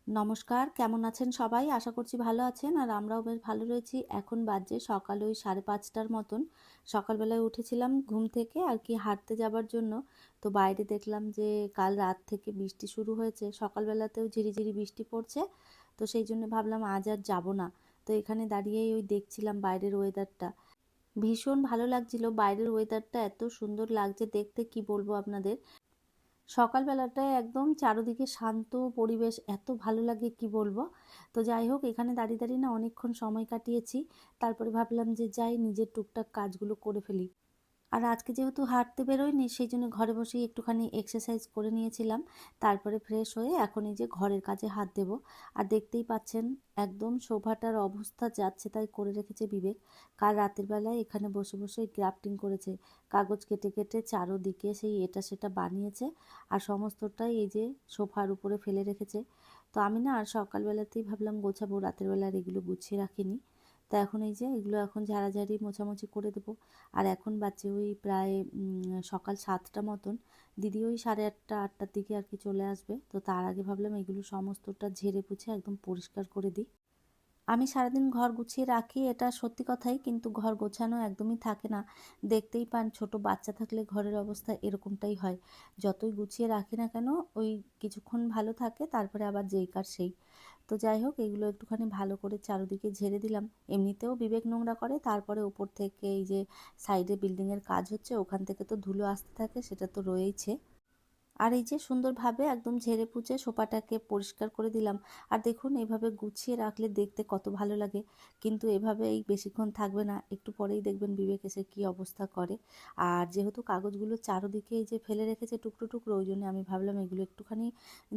নমস্কার, কেমন আছেন সবাই? আশা করছি ভালো আছেন আর আমরাও বেশ ভালো রয়েছি। এখন বাজে সকাল ওই 5:30টার মতন। সকালবেলায় উঠেছিলাম ঘুম থেকে আর কি হাঁটতে যাবার জন্য। তো বাইরে দেখলাম যে কাল রাত থেকে বৃষ্টি শুরু হয়েছে। সকালবেলাতেও ঝিরিঝিরি বৃষ্টি পড়ছে। তো সেই জন্য ভাবলাম আজ আর যাব না। তো এখানে দাঁড়িয়েই ওই দেখছিলাম বাইরের ওয়েদারটা। ভীষণ ভালো লাগছিল। বাইরের ওয়েদারটা এত সুন্দর লাগছে দেখতে, কি বলবো আপনাদের। সকালবেলাটায় একদম চারদিকে শান্ত পরিবেশ, এত ভালো লাগে কি বলবো। তো যাই হোক, এখানে দাঁড়িয়ে দাঁড়িয়ে না অনেকক্ষণ সময় কাটিয়েছি। তারপরে ভাবলাম যে যাই নিজের টুকটাক কাজগুলো করে ফেলি। আর আজকে যেহেতু হাঁটতে বেরোইনি, সেই জন্য ঘরে বসেই একটুখানি এক্সারসাইজ করে নিয়েছিলাম। তারপরে ফ্রেশ হয়ে এখন এই যে ঘরের কাজে হাত দেব। আর দেখতেই পাচ্ছেন একদম সোফাটার অবস্থা যাচ্ছে তাই করে রেখেছে বিবেক। কাল রাতের বেলায় এখানে বসে বসে গ্রাফটিং করেছে। কাগজ কেটে কেটে চারোদিকে সেই এটা সেটা বানিয়েছে। আর সমস্তটাই এই যে সোফার উপরে ফেলে রেখেছে। তো আমি না আর সকালবেলাতেই ভাবলাম গোছাবো, রাতের বেলা আর এগুলো গুছিয়ে রাখিনি। তো এখন এই যে এগুলো এখন ঝাড়াঝাড়ি মোছামুছি করে দেবো। আর এখন বাজে ওই প্রায় সকাল 7টা মতন। দিদি ওই 8:30-8টার দিকে আর কি চলে আসবে। তো তার আগে ভাবলাম এগুলো সমস্তটা ঝেড়ে পুছে একদম পরিষ্কার করে দিই। আমি সারাদিন ঘর গুছিয়ে রাখি, এটা সত্যি কথাই, কিন্তু ঘর গোছানো একদমই থাকে না। দেখতেই পান ছোট বাচ্চা থাকলে ঘরের অবস্থা এরকমটাই হয়। যতই গুছিয়ে রাখি না কেন, ওই কিছুক্ষণ ভালো থাকে, তারপরে আবার যেই কার সেই। তো যাই হোক, এগুলো একটুখানি ভালো করে চারদিকে ঝেড়ে দিলাম। এমনিতেও বিবেক নোংরা করে, তারপরে উপর থেকে এই যে সাইডে বিল্ডিংয়ের কাজ হচ্ছে ওখান থেকে তো ধুলো আসতে থাকে, সেটা তো রয়েইছে। আর এই যে সুন্দরভাবে একদম ঝেড়ে পুছে সোফাটাকে পরিষ্কার করে দিলাম। আর দেখুন এইভাবে গুছিয়ে রাখলে দেখতে কত ভালো লাগে। কিন্তু এভাবে এই বেশিক্ষণ থাকবে না, একটু পরেই দেখবেন বিবেক এসে কী অবস্থা করে। আর যেহেতু কাগজগুলো চারদিকে এই যে ফেলে রেখেছে টুকরো টুকরো, ওই জন্য আমি ভাবলাম এগুলো একটুখানি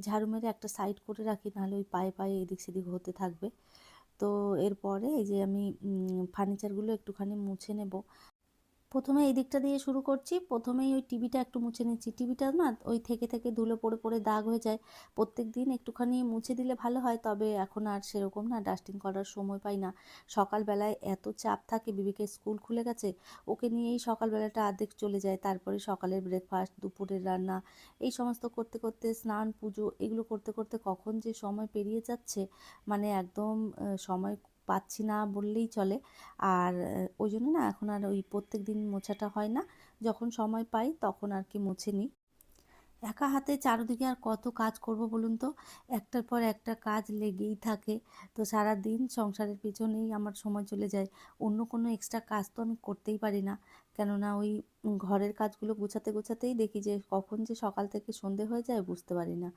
ঝাড়ু মেরে একটা সাইড করে রাখি, নাহলে ওই পায়ে পায়ে এদিক সেদিক হতে থাকবে। তো এরপরে এই যে আমি ফার্নিচারগুলো একটুখানি মুছে নেব। প্রথমে এই দিকটা দিয়ে শুরু করছি। প্রথমেই ওই টিভিটা একটু মুছে নিচ্ছি। টিভিটা না ওই থেকে থেকে ধুলো পড়ে পড়ে দাগ হয়ে যায়। প্রত্যেক দিন একটুখানি মুছে দিলে ভালো হয়, তবে এখন আর সেরকম না, ডাস্টিং করার সময় পাই না। সকালবেলায় এত চাপ থাকে, বিবেকের স্কুল খুলে গেছে, ওকে নিয়েই সকালবেলাটা অর্ধেক চলে যায়। তারপরে সকালের ব্রেকফাস্ট, দুপুরের রান্না, এই সমস্ত করতে করতে স্নান পুজো এগুলো করতে করতে কখন যে সময় পেরিয়ে যাচ্ছে, মানে একদম সময় পাচ্ছি না বললেই চলে। আর ওই জন্য না এখন আর ওই প্রত্যেক দিন মোছাটা হয় না। যখন সময় পাই তখন আর কি মুছে নিই। একা হাতে চারদিকে আর কত কাজ করব বলুন তো। একটার পর একটা কাজ লেগেই থাকে। তো সারাদিন সংসারের পেছনেই আমার সময় চলে যায়। অন্য কোনো এক্সট্রা কাজ তো আমি করতেই পারি না। কেননা ওই ঘরের কাজগুলো গোছাতে গোছাতেই দেখি যে কখন যে সকাল থেকে সন্ধে হয়ে যায় বুঝতে পারি না।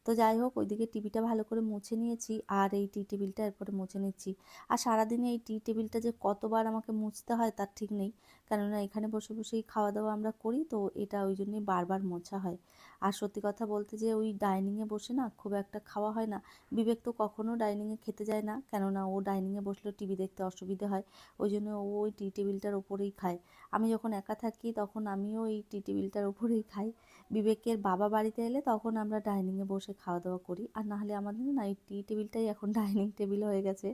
তো যাই হোক, ওইদিকে টিভিটা ভালো করে মুছে নিয়েছি আর এই টি টেবিলটা এরপরে মুছে নিচ্ছি। আর সারাদিনে এই টি টেবিলটা যে কতবার আমাকে মুছতে হয় তার ঠিক নেই। কেননা এখানে বসে বসেই খাওয়া দাওয়া আমরা করি, তো এটা ওই জন্যই বারবার মোছা হয়। আর সত্যি কথা বলতে যে ওই ডাইনিংয়ে বসে না খুব একটা খাওয়া হয় না। বিবেক তো কখনো ডাইনিংয়ে খেতে যায় না, কেননা ও ডাইনিংয়ে বসলেও টিভি দেখতে অসুবিধে হয়। ওই জন্য ও ওই টি টেবিলটার ওপরেই খায়। আমি যখন একা থাকি তখন আমিও এই টি টেবিলটার ওপরেই খাই। বিবেকের বাবা বাড়িতে এলে তখন আমরা ডাইনিংয়ে বসে খাওয়া দাওয়া করি, আর নাহলে আমাদের না এই টি টেবিলটাই এখন ডাইনিং টেবিল হয়ে গেছে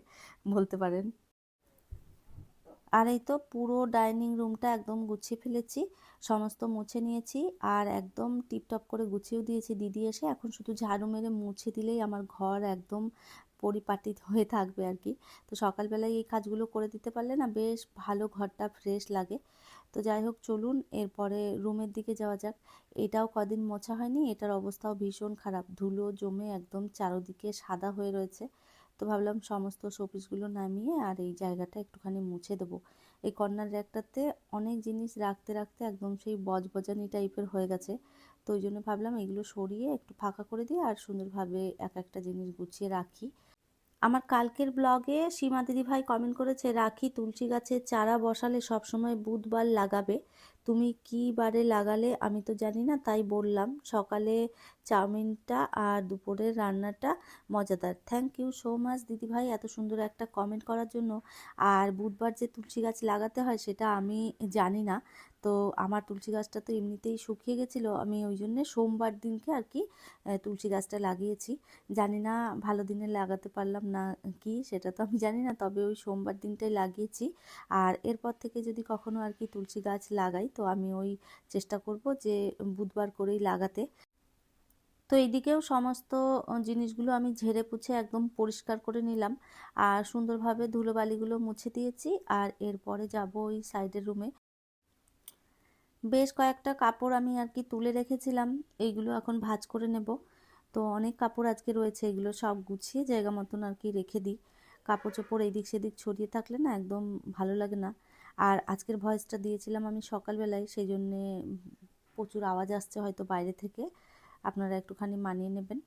বলতে পারেন। আর এই তো পুরো ডাইনিং রুমটা একদম গুছিয়ে ফেলেছি, সমস্ত মুছে নিয়েছি। আর একদম টিপটপ করে গুছিয়েও দিয়েছি। দিদি এসে এখন শুধু ঝাড়ু মেরে মুছে দিলেই আমার ঘর একদম পরিপাটি হয়ে থাকবে আর কি। তো সকালবেলায় এই কাজগুলো করে দিতে পারলে না বেশ ভালো, ঘরটা ফ্রেশ লাগে। তো যাই হোক, চলুন এরপরে রুমের দিকে যাওয়া যাক। এটাও কদিন মোছা হয়নি, এটার অবস্থাও ভীষণ খারাপ, ধুলো জমে একদম চারদিকে সাদা হয়ে রয়েছে। তো ভাবলাম সমস্ত শোপিসগুলো নামিয়ে আর এই জায়গাটা একটুখানি মুছে দেবো। এই কর্নার র্যাকটাতে অনেক জিনিস রাখতে রাখতে একদম সেই বজবজানি টাইপের হয়ে গেছে। তো ওই জন্য ভাবলাম এগুলো সরিয়ে একটু ফাঁকা করে দিয়ে আর সুন্দরভাবে এক একটা জিনিস গুছিয়ে রাখি। আমার কালকের ব্লগে সীমা দিদিভাই কমেন্ট করেছে, রাখি তুলসী গাছের চারা বসালে সবসময় বুধবার লাগাবে, তুমি কী বারে লাগালে আমি তো জানি না, তাই বললাম। সকালে চাউমিনটা আর দুপুরের রান্নাটা মজাদার। থ্যাংক ইউ সো মাচ দিদিভাই এত সুন্দর একটা কমেন্ট করার জন্য। আর বুধবার যে তুলসী গাছ লাগাতে হয় সেটা আমি জানি না। তো আমার তুলসী গাছটা তো এমনিতেই শুকিয়ে গেছিলো, আমি ওই জন্যে সোমবার দিনকে আর কি তুলসী গাছটা লাগিয়েছি। জানি না ভালো দিনে লাগাতে পারলাম না কি, সেটা তো আমি জানি না, তবে ওই সোমবার দিনটাই লাগিয়েছি। আর এরপর থেকে যদি কখনো আর কি তুলসী গাছ লাগাই তো আমি ওই চেষ্টা করব যে বুধবার করেই লাগাতে। তো এইদিকেও সমস্ত জিনিসগুলো আমি ঝেড়ে পুছে একদম পরিষ্কার করে নিলাম আর সুন্দরভাবে ধুলোবালিগুলো মুছে দিয়েছি। আর এরপরে যাব ওই সাইডের রুমে। বেশ কয়েকটা কাপড় আমি আর কি তুলে রেখেছিলাম, এইগুলো এখন ভাঁজ করে নেব। তো অনেক কাপড় আজকে রয়েছে, এগুলো সব গুছিয়ে জায়গা মতন আর কি রেখে দিই। কাপড় চোপড় এইদিক সেদিক ছড়িয়ে থাকলে না একদম ভালো লাগে না। আর আজকের ভয়েসটা দিয়েছিলাম আমি সকালবেলায়, সেই জন্যে প্রচুর আওয়াজ আসছে হয়তো বাইরে থেকে, আপনারা একটুখানি মানিয়ে নেবেন।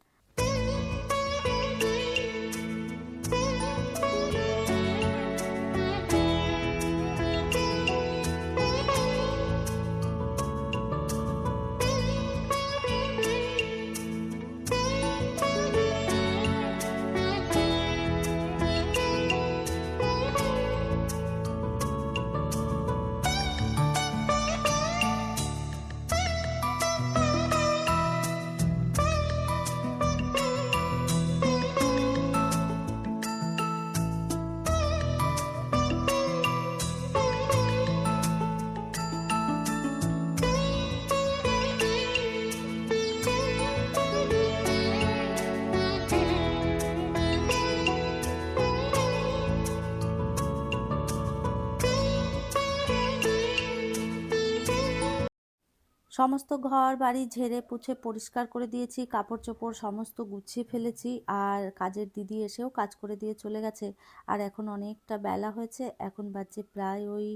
সমস্ত ঘর বাড়ি ঝেড়ে পুছে পরিষ্কার করে দিয়েছি, কাপড় চোপড় সমস্ত গুছিয়ে ফেলেছি। আর কাজের দিদি এসেও কাজ করে দিয়ে চলে গেছে। আর এখন অনেকটা বেলা হয়েছে, এখন বাজে প্রায় ওই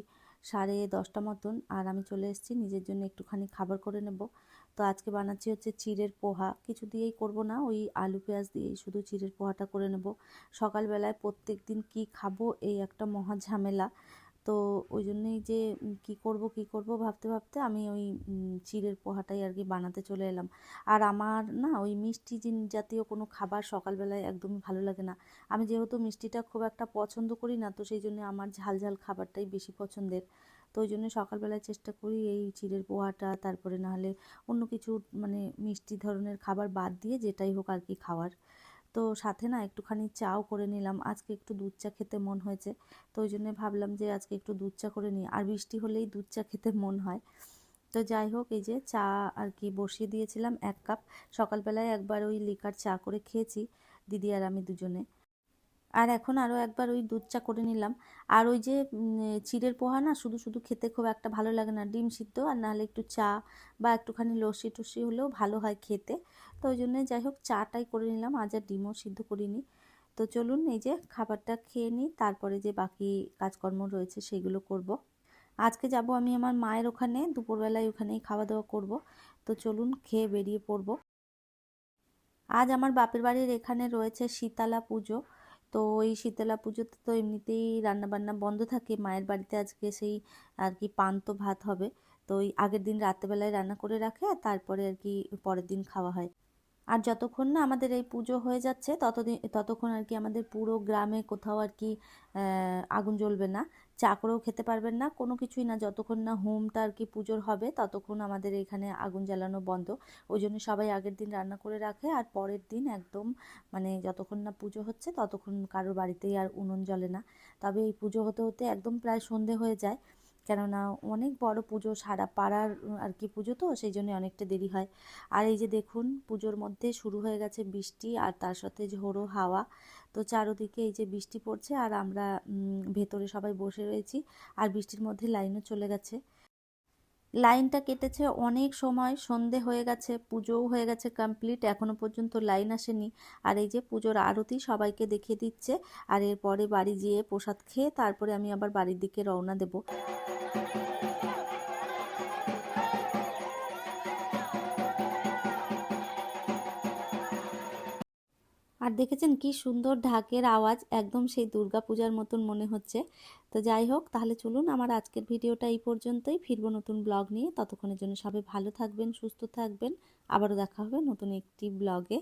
10:30 মতন। আর আমি চলে এসেছি নিজের জন্য একটুখানি খাবার করে নেব। তো আজকে বানাচ্ছি হচ্ছে চিড়ের পোহা, কিছু দিয়েই করব না, ওই আলু পেঁয়াজ দিয়েই শুধু চিড়ের পোহাটা করে নেব। সকালবেলায় প্রত্যেক দিন কী খাবো এই একটা মহা ঝামেলা। তো ওই জন্যই যে কি করব ভাবতে ভাবতে আমি ওই চিড়ের পোহাটাই আর কি বানাতে চলে এলাম। আর আমার না ওই মিষ্টি জাতীয় কোনো খাবার সকালবেলায় একদমই ভালো লাগে না। আমি যেহেতু মিষ্টিটা খুব একটা পছন্দ করি না, তো সেই জন্য আমার ঝাল ঝাল খাবারটাই বেশি পছন্দের। তো ওই জন্য সকালবেলায় চেষ্টা করি এই চিড়ের পোহাটা, তারপরে নাহলে অন্য কিছু মানে মিষ্টি ধরনের খাবার বাদ দিয়ে যেটাই হোক আর কি খাওয়ার। তো সাথে না একটুখানি চাও করে নিলাম, আজকে একটু দুধ চা খেতে মন হয়েছে। তো ওই জন্য ভাবলাম যে আজকে একটু দুধ চা করে নিই, আর বৃষ্টি হলেই দুধ চা খেতে মন হয়। তো যাই হোক, এই যে চা আর কি বসিয়ে দিয়েছিলাম 1 কাপ। সকালবেলায় একবার ওই লিকার চা করে খেয়েছি দিদি আর আমি দুজনে। আর এখন আরও একবার ওই দুধ চা করে নিলাম। আর ওই যে চিড়ের পোহা না শুধু শুধু খেতে খুব একটা ভালো লাগে না, ডিম সিদ্ধ আর নাহলে একটু চা বা একটুখানি লস্যি টস্যি হলেও ভালো হয় খেতে। তো ওই জন্য যাই হোক চাটাই করে নিলাম, আজ আর ডিমও সিদ্ধ করিনি। তো চলুন এই যে খাবারটা খেয়ে নিই, তারপরে যে বাকি কাজকর্ম রয়েছে সেগুলো করব। আজকে যাব আমি আমার মায়ের ওখানে, দুপুরবেলায় ওখানেই খাওয়া দাওয়া করব। তো চলুন খেয়ে বেরিয়ে পড়ব। আজ আমার বাপের বাড়ির এখানে রয়েছে শীতলা পুজো। তো ওই শীতলা পুজোতে তো এমনিতেই রান্নাবান্না বন্ধ থাকে, মায়ের বাড়িতে আজকে সেই আর কি পান্তা ভাত হবে। তো ওই আগের দিন রাত্রেবেলায় রান্না করে রাখে আর তারপরে আর কি পরের দিন খাওয়া হয়। আর যতক্ষণ না আমাদের এই পুজো হয়ে যাচ্ছে ততক্ষণ আর কি আমাদের পুরো গ্রামে কোথাও আর কি আগুন জ্বলবে না, চা করেও খেতে পারবেন না, কোনো কিছুই না, যতক্ষণ না হোমটা আর কি পুজোর হবে ততক্ষণ আমাদের এখানে আগুন জ্বালানো বন্ধ। ওই জন্য সবাই আগের দিন রান্না করে রাখে, আর পরের দিন একদম মানে যতক্ষণ না পুজো হচ্ছে ততক্ষণ কারোর বাড়িতেই আর উনুন জ্বলে না। তবে এই পুজো হতে হতে একদম প্রায় সন্ধে হয়ে যায়, কেননা অনেক বড় পুজো, সারা পাড়ার আর কি পুজো, তো সেই জন্য অনেকটা দেরি হয়। আর এই যে দেখুন পুজোর মধ্যে শুরু হয়ে গেছে বৃষ্টি, আর তার সাথে ঝোড়ো হাওয়া। তো চারোদিকে এই যে বৃষ্টি পড়ছে আর আমরা ভেতরে সবাই বসে রয়েছি। আর বৃষ্টির মধ্যে লাইনও চলে গেছে, লাইনটা কেটেছে অনেক সময়, সন্ধে হয়ে গেছে, পুজোও হয়ে গেছে কমপ্লিট, এখনো পর্যন্ত লাইন আসেনি। আর এই যে পুজোর আরতি সবাইকে দেখিয়ে দিচ্ছে। আর এরপরে বাড়ি যেয়ে প্রসাদ খেয়ে তারপরে আমি আবার বাড়ির দিকে রওনা দেব। আর দেখেছেন কি সুন্দর ঢাকের আওয়াজ, একদম সেই দুর্গাপূজার মতন মনে হচ্ছে। তো যাই হোক, তাহলে চলুন আমার আজকের ভিডিওটা এই পর্যন্তই, ফিরবো নতুন ব্লগ নিয়ে। ততক্ষণের জন্য সবাই ভালো থাকবেন, সুস্থ থাকবেন, আবারও দেখা হবে নতুন একটি ব্লগে।